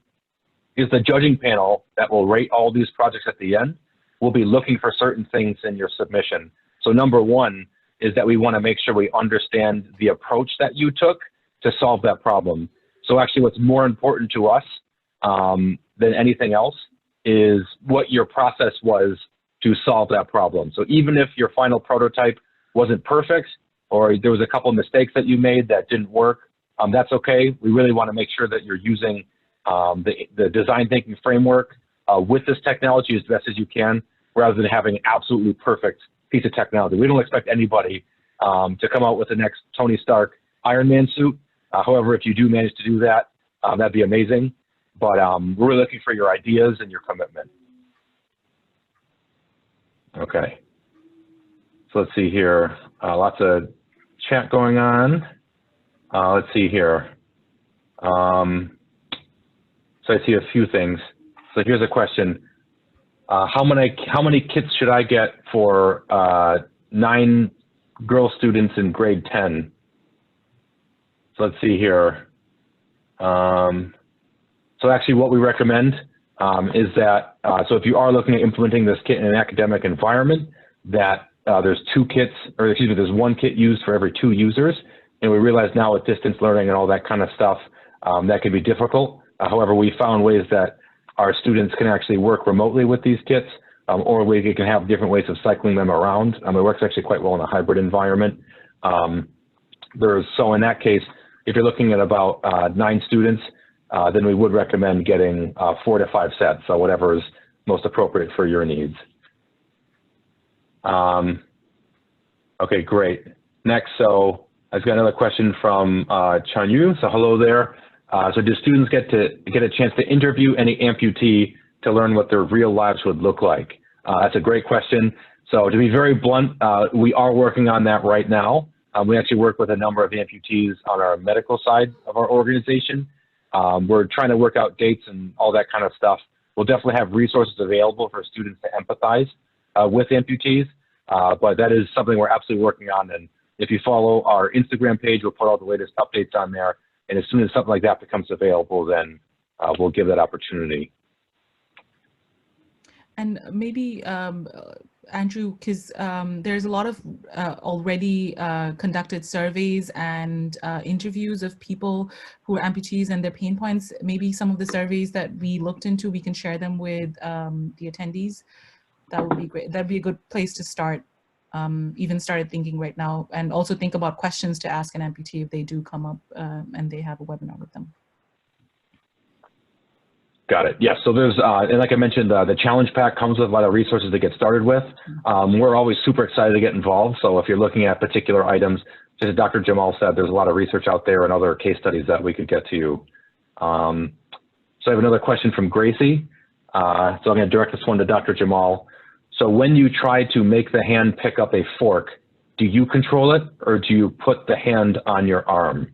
is the judging panel that will rate all these projects at the end will be looking for certain things in your submission. So number 1 is that we want to make sure we understand the approach that you took to solve that problem. So actually what's more important to us than anything else is what your process was to solve that problem. So even if your final prototype wasn't perfect, or there was a couple of mistakes that you made that didn't work, that's okay. We really want to make sure that you're using the design thinking framework with this technology as best as you can, rather than having an absolutely perfect piece of technology. We don't expect anybody to come out with the next Tony Stark Iron Man suit. However, if you do manage to do that, that'd be amazing. But we're really looking for your ideas and your commitment. Okay. So let's see here. Lots of chat going on. Let's see here. So I see a few things. So here's a question. How many kits should I get for 9 girl students in grade 10? So let's see here. So actually what we recommend is that, so if you are looking at implementing this kit in an academic environment, that there's 2 kits, or excuse me, there's 1 kit used for every 2 users. And we realize now with distance learning and all that kind of stuff, that can be difficult. However, we found ways that our students can actually work remotely with these kits, or we can have different ways of cycling them around. It works actually quite well in a hybrid environment. So in that case, if you're looking at about 9 students, then we would recommend getting 4 to 5 sets, so whatever is most appropriate for your needs. Okay, great. Next, so I've got another question from Chan Yu. So hello there. So do students get a chance to interview any amputee to learn what their real lives would look like? That's a great question. So to be very blunt, we are working on that right now. We actually work with a number of amputees on our medical side of our organization. We're trying to work out dates and all that kind of stuff. We'll definitely have resources available for students to empathize with amputees, but that is something we're absolutely working on, and If you follow our Instagram page, we'll put all the latest updates on there. And as soon as something like that becomes available, then we'll give that opportunity. And maybe, Andrew, because there's a lot of already conducted surveys and interviews of people who are amputees and their pain points. Maybe some of the surveys that we looked into, we can share them with the attendees. That would be great. That'd be a good place to start. Even started thinking right now, and also think about questions to ask an amputee if they do come up and they have a webinar with them. Got it. Yeah. So there's, and like I mentioned, the challenge pack comes with a lot of resources to get started with. We're always super excited to get involved. So if you're looking at particular items, just as Dr. Jamal said, there's a lot of research out there and other case studies that we could get to you. So I have another question from Gracie. So I'm going to direct this one to Dr. Jamal. So when you try to make the hand pick up a fork, do you control it or do you put the hand on your arm?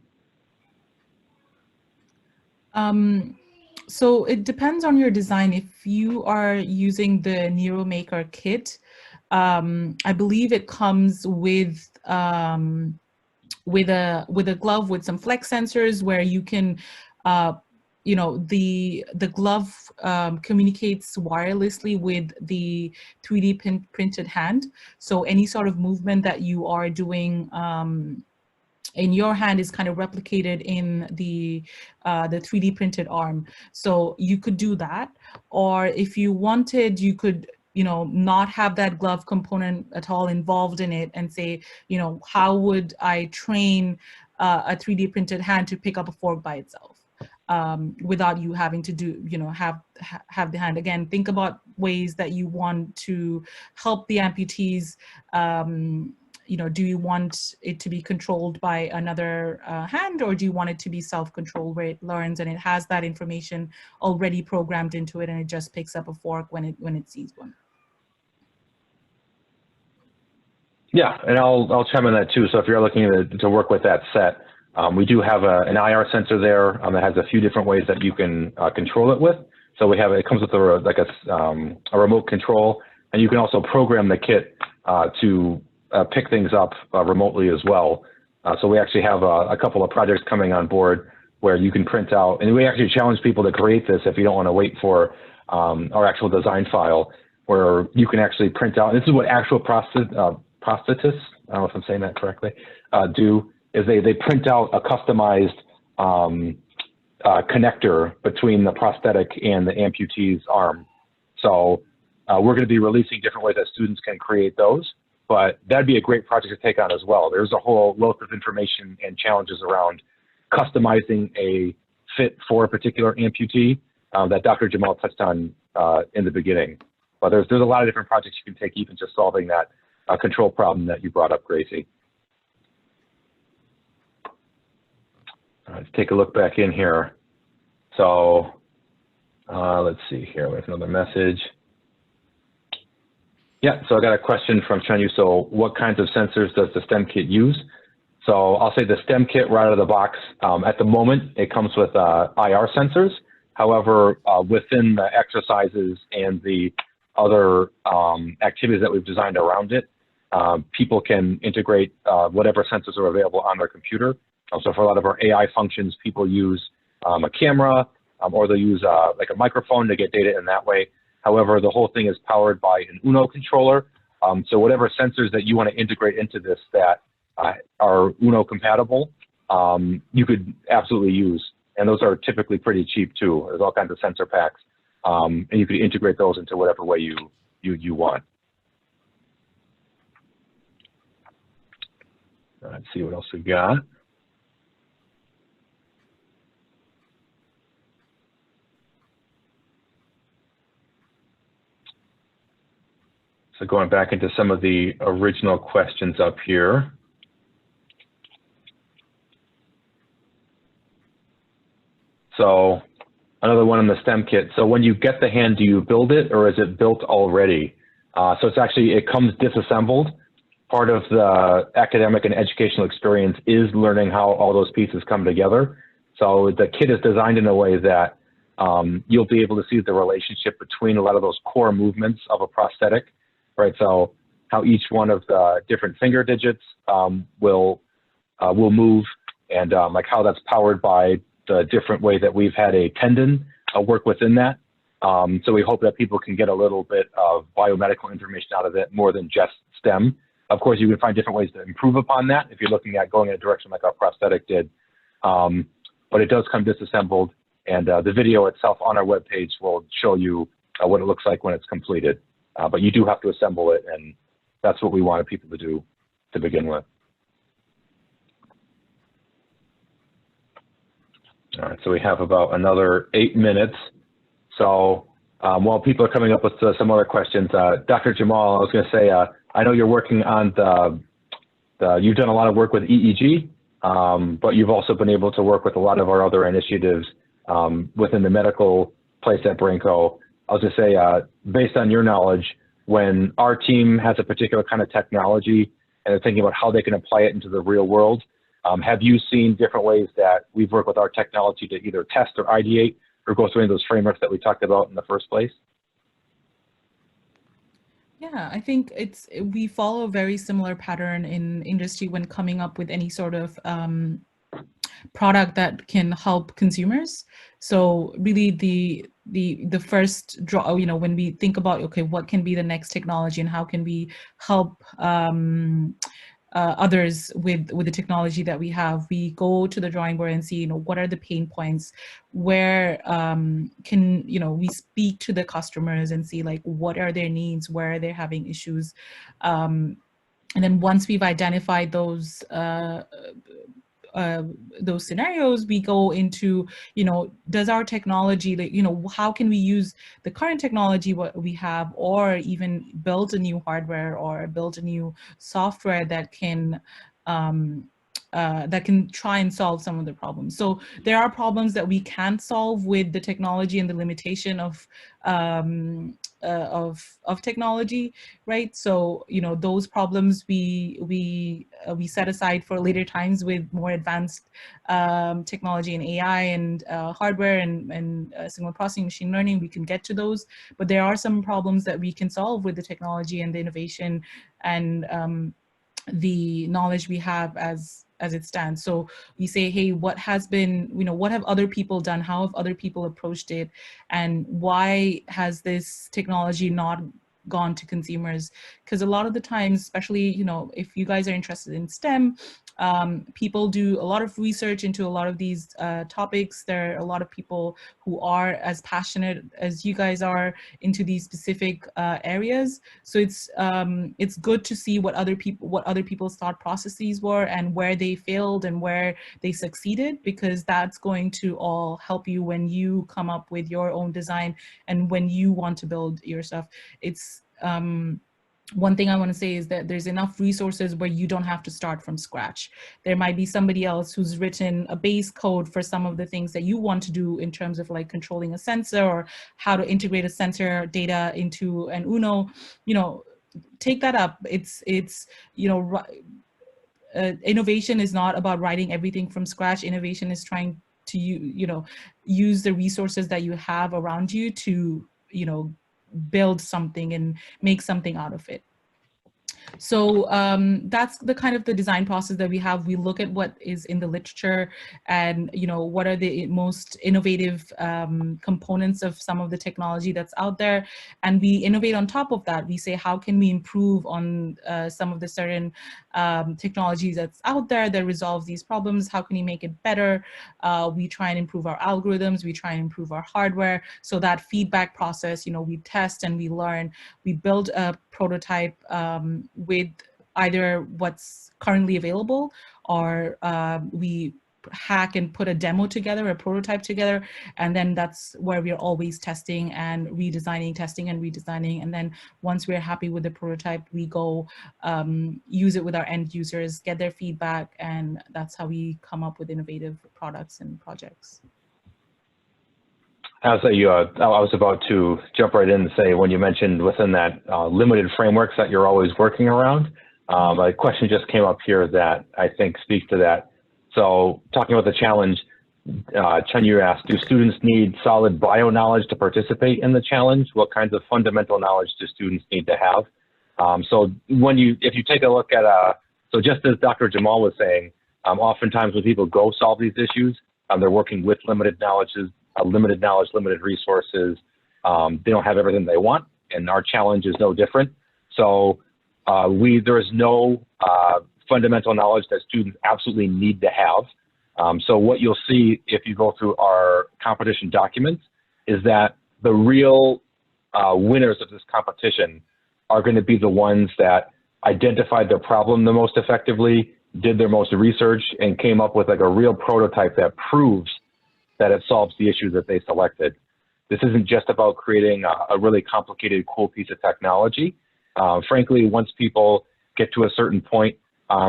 So it depends on your design. If you are using the NeuroMaker kit, I believe it comes with a glove with some flex sensors where you can, you know, the glove communicates wirelessly with the 3D printed hand. So any sort of movement that you are doing in your hand is kind of replicated in the 3D printed arm. So you could do that, or if you wanted, you could, you know, not have that glove component at all involved in it and say, you know, how would I train a 3D printed hand to pick up a fork by itself without you having to do, you know, have the hand. Again, think about ways that you want to help the amputees. You know, do you want it to be controlled by another hand, or do you want it to be self-controlled where it learns and it has that information already programmed into it and it just picks up a fork when it sees one? Yeah, and I'll chime in that too. So if you're looking to work with that set, we do have an IR sensor there that has a few different ways that you can control it with. So we have, it comes with a remote control, and you can also program the kit to pick things up remotely as well. So we actually have a couple of projects coming on board where you can print out, and we actually challenge people to create this if you don't want to wait for our actual design file, where you can actually print out, and this is what actual prosthetists, I don't know if I'm saying that correctly, do, is they print out a customized connector between the prosthetic and the amputee's arm. So we're going to be releasing different ways that students can create those. But that'd be a great project to take on as well. There's a whole wealth of information and challenges around customizing a fit for a particular amputee that Dr. Jamal touched on in the beginning. But there's a lot of different projects you can take, even just solving that control problem that you brought up, Gracie. Let's take a look back in here. So let's see here. We have another message. Yeah, so I got a question from Chanyu. So what kinds of sensors does the STEM kit use? So I'll say the STEM kit right out of the box, at the moment, it comes with IR sensors. However, within the exercises and the other activities that we've designed around it, people can integrate whatever sensors are available on their computer. So for a lot of our AI functions, people use a camera or they'll use like a microphone to get data in that way. However, the whole thing is powered by an Uno controller. So whatever sensors that you want to integrate into this that are Uno compatible, you could absolutely use. And those are typically pretty cheap too. There's all kinds of sensor packs. And you could integrate those into whatever way you want. Let's see what else we got. So going back into some of the original questions up here. So another one in the STEM kit. So when you get the hand, do you build it or is it built already? So it's actually, it comes disassembled. Part of the academic and educational experience is learning how all those pieces come together. So the kit is designed in a way that you'll be able to see the relationship between a lot of those core movements of a prosthetic. Right, so how each one of the different finger digits will move, and like how that's powered by the different way that we've had a tendon work within that. So we hope that people can get a little bit of biomedical information out of it more than just STEM. Of course, you can find different ways to improve upon that if you're looking at going in a direction like our prosthetic did. But it does come disassembled, and the video itself on our webpage will show you what it looks like when it's completed. But you do have to assemble it, and that's what we wanted people to do to begin with. All right, so we have about another 8 minutes. So while people are coming up with some other questions, Dr. Jamal, I was going to say, I know you're working on you've done a lot of work with EEG, but you've also been able to work with a lot of our other initiatives within the medical place at Brinko. I was going to say, based on your knowledge, when our team has a particular kind of technology and they're thinking about how they can apply it into the real world, have you seen different ways that we've worked with our technology to either test or ideate or go through any of those frameworks that we talked about in the first place? Yeah, I think we follow a very similar pattern in industry when coming up with any sort of product that can help consumers. So really the first draw, when we think about, okay, what can be the next technology and how can we help others with the technology that we have, we go to the drawing board and see, what are the pain points, where can, we speak to the customers and see like, what are their needs, where are they having issues. And then once we've identified those scenarios, we go into, does our technology, how can we use the current technology what we have, or even build a new hardware or build a new software that can try and solve some of the problems. So there are problems that we can't solve with the technology and the limitation of technology, right? So those problems we set aside for later times with more advanced technology and AI and hardware and signal processing, machine learning. We can get to those, but there are some problems that we can solve with the technology and the innovation and the knowledge we have as it stands. So we say, hey, what has been, what have other people done? How have other people approached it? And why has this technology not gone to consumers? Because a lot of the times, especially, if you guys are interested in STEM, people do a lot of research into a lot of these topics. There are a lot of people who are as passionate as you guys are into these specific areas. So it's good to see what other people's thought processes were and where they failed and where they succeeded, because that's going to all help you when you come up with your own design and when you want to build your stuff. It's one thing I want to say is that there's enough resources where you don't have to start from scratch. There might be somebody else who's written a base code for some of the things that you want to do in terms of like controlling a sensor or how to integrate a sensor data into an UNO. Take that up. It's innovation is not about writing everything from scratch. Innovation is trying to use the resources that you have around you to build something and make something out of it. So that's the kind of the design process that we have. We look at what is in the literature and, what are the most innovative components of some of the technology that's out there. And we innovate on top of that. We say, how can we improve on some of the certain technologies that's out there that resolves these problems? How can we make it better? We try and improve our algorithms. We try and improve our hardware. So that feedback process, we test and we learn. We build a prototype with either what's currently available, or we hack and put a demo together, a prototype together, and then that's where we're always testing and redesigning, testing and redesigning. And then once we're happy with the prototype, we go use it with our end users, get their feedback, and that's how we come up with innovative products and projects. I was about to jump right in and say, when you mentioned within that limited frameworks that you're always working around, a question just came up here that I think speaks to that. So talking about the challenge, Chanyu asked, do students need solid bio knowledge to participate in the challenge? What kinds of fundamental knowledge do students need to have? So if you take a look at, so just as Dr. Jamal was saying, oftentimes when people go solve these issues, they're working with limited knowledge, limited resources. They don't have everything they want, and our challenge is no different. So there is no fundamental knowledge that students absolutely need to have. So what you'll see if you go through our competition documents is that the real winners of this competition are going to be the ones that identified their problem the most effectively, did their most research, and came up with like a real prototype that proves that it solves the issue that they selected. This isn't just about creating a really complicated, cool piece of technology. Frankly, once people get to a certain point,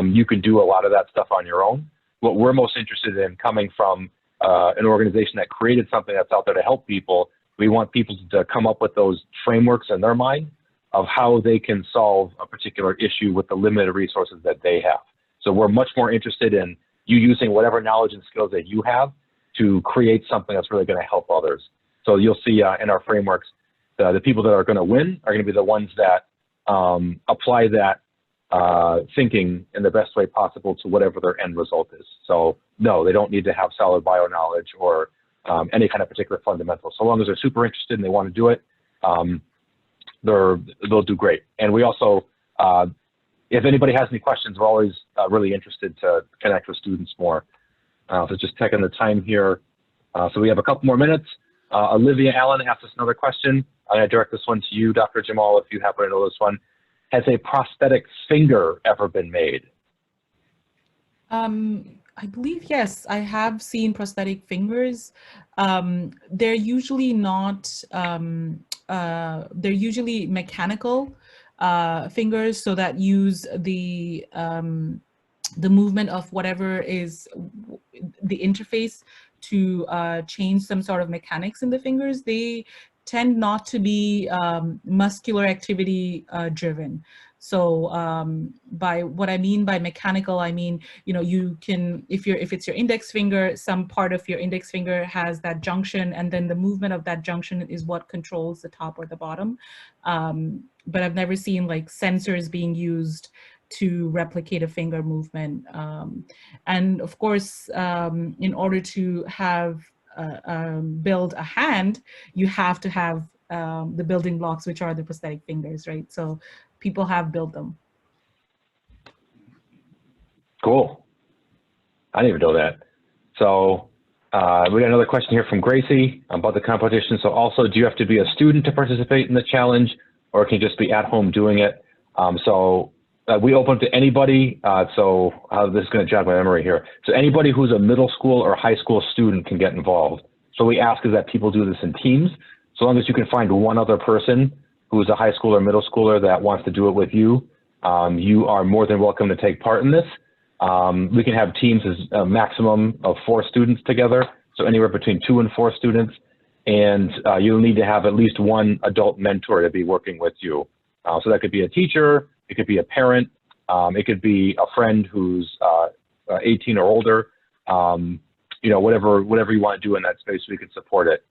you can do a lot of that stuff on your own. What we're most interested in, coming from an organization that created something that's out there to help people, we want people to come up with those frameworks in their mind of how they can solve a particular issue with the limited resources that they have. So we're much more interested in you using whatever knowledge and skills that you have to create something that's really going to help others. So you'll see in our frameworks, the people that are going to win are going to be the ones that apply that thinking in the best way possible to whatever their end result is. So no, they don't need to have solid bio knowledge or any kind of particular fundamental. So long as they're super interested and they want to do it, they'll do great. And we also, if anybody has any questions, we're always really interested to connect with students more. So just taking the time here. So we have a couple more minutes. Olivia Allen asked us another question. I'm going to direct this one to you, Dr. Jamal, if you happen to know this one. Has a prosthetic finger ever been made? I believe, yes, I have seen prosthetic fingers. They're usually not, they're usually mechanical fingers, so that use the movement of whatever is the interface to change some sort of mechanics in the fingers. They tend not to be muscular activity driven. So by what I mean by mechanical, I mean, you know, you can, if it's your index finger, some part of your index finger has that junction, and then the movement of that junction is what controls the top or the bottom. But I've never seen like sensors being used to replicate a finger movement. And of course, in order to have build a hand, you have to have the building blocks, which are the prosthetic fingers, right? So people have built them. Cool. I didn't even know that. So we got another question here from Gracie about the competition. So also, do you have to be a student to participate in the challenge, or can you just be at home doing it? We open to anybody. So this is going to jog my memory here. So anybody who's a middle school or high school student can get involved. So we ask is that people do this in teams. So long as you can find one other person who's a high school or middle schooler that wants to do it with you, you are more than welcome to take part in this. We can have teams as a maximum of 4 students together, so anywhere between 2 and 4 students, and you'll need to have at least one adult mentor to be working with you. So that could be a teacher, it could be a parent, it could be a friend who's 18 or older, you know, whatever you want to do in that space, we can support it.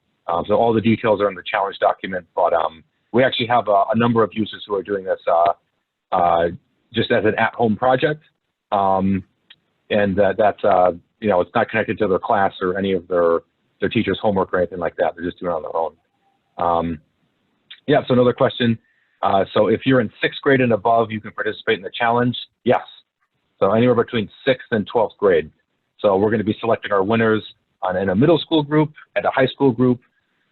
So all the details are in the challenge document, but we actually have a number of users who are doing this just as an at-home project. And that's, you know, it's not connected to their class or any of their teacher's homework or anything like that. They're just doing it on their own. Yeah, so another question. So if you're in 6th grade and above, you can participate in the challenge? Yes. So anywhere between 6th and 12th grade. So we're going to be selecting our winners in a middle school group and a high school group.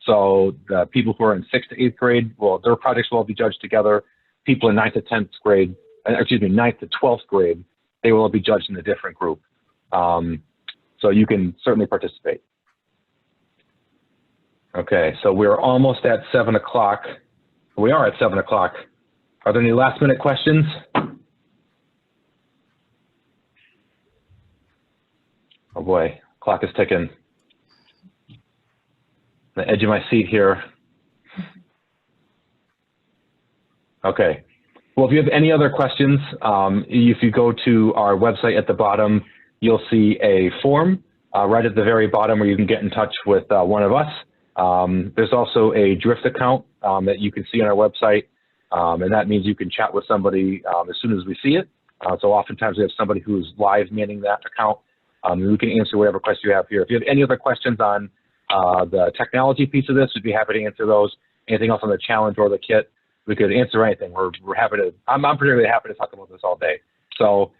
So the people who are in 6th to 8th grade, well, their projects will all be judged together. People in 9th to 10th grade, excuse me, 9th to 12th grade, they will all be judged in a different group. So you can certainly participate. Okay, so we're almost at 7 o'clock. We are at 7 o'clock. Are there any last minute questions? Oh boy, clock is ticking. The edge of my seat here. Okay. Well, if you have any other questions, if you go to our website at the bottom, you'll see a form right at the very bottom where you can get in touch with one of us. There's also a Drift account that you can see on our website. And that means you can chat with somebody as soon as we see it. So oftentimes we have somebody who's live manning that account. And we can answer whatever questions you have here. If you have any other questions on the technology piece of this, we'd be happy to answer those. Anything else on the challenge or the kit, we could answer anything. We're happy to, I'm particularly happy to talk about this all day. So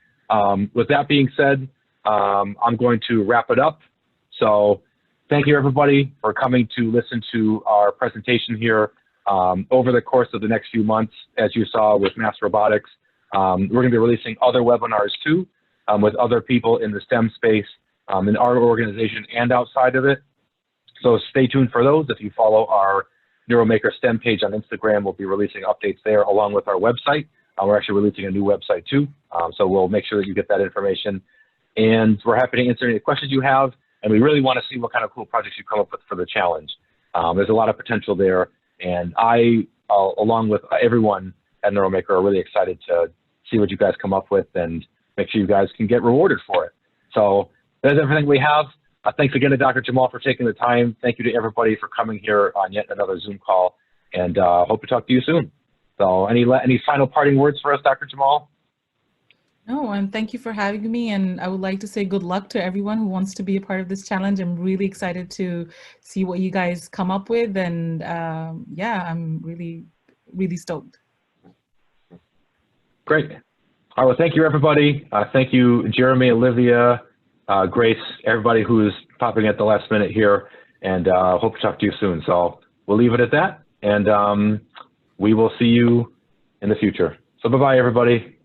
with that being said, I'm going to wrap it up. So thank you everybody for coming to listen to our presentation here. Over the course of the next few months, as you saw with mass robotics, we're going to be releasing other webinars too, with other people in the STEM space, in our organization and outside of it. So stay tuned for those. If you follow our NeuroMaker STEM page on Instagram, we'll be releasing updates there along with our website. We're actually releasing a new website too. So we'll make sure that you get that information. And we're happy to answer any questions you have. And we really want to see what kind of cool projects you come up with for the challenge. There's a lot of potential there. And I, along with everyone at NeuroMaker, are really excited to see what you guys come up with and make sure you guys can get rewarded for it. So that's everything we have. Thanks again to Dr. Jamal for taking the time. Thank you to everybody for coming here on yet another Zoom call, and hope to talk to you soon. So any final parting words for us, Dr. Jamal? No, and thank you for having me. And I would like to say good luck to everyone who wants to be a part of this challenge. I'm really excited to see what you guys come up with. And yeah, I'm really, really stoked. Great. All right, well, thank you, everybody. Thank you, Jeremy, Olivia, Grace, everybody who's popping at the last minute here, and hope to talk to you soon. So we'll leave it at that, and we will see you in the future. So bye-bye, everybody.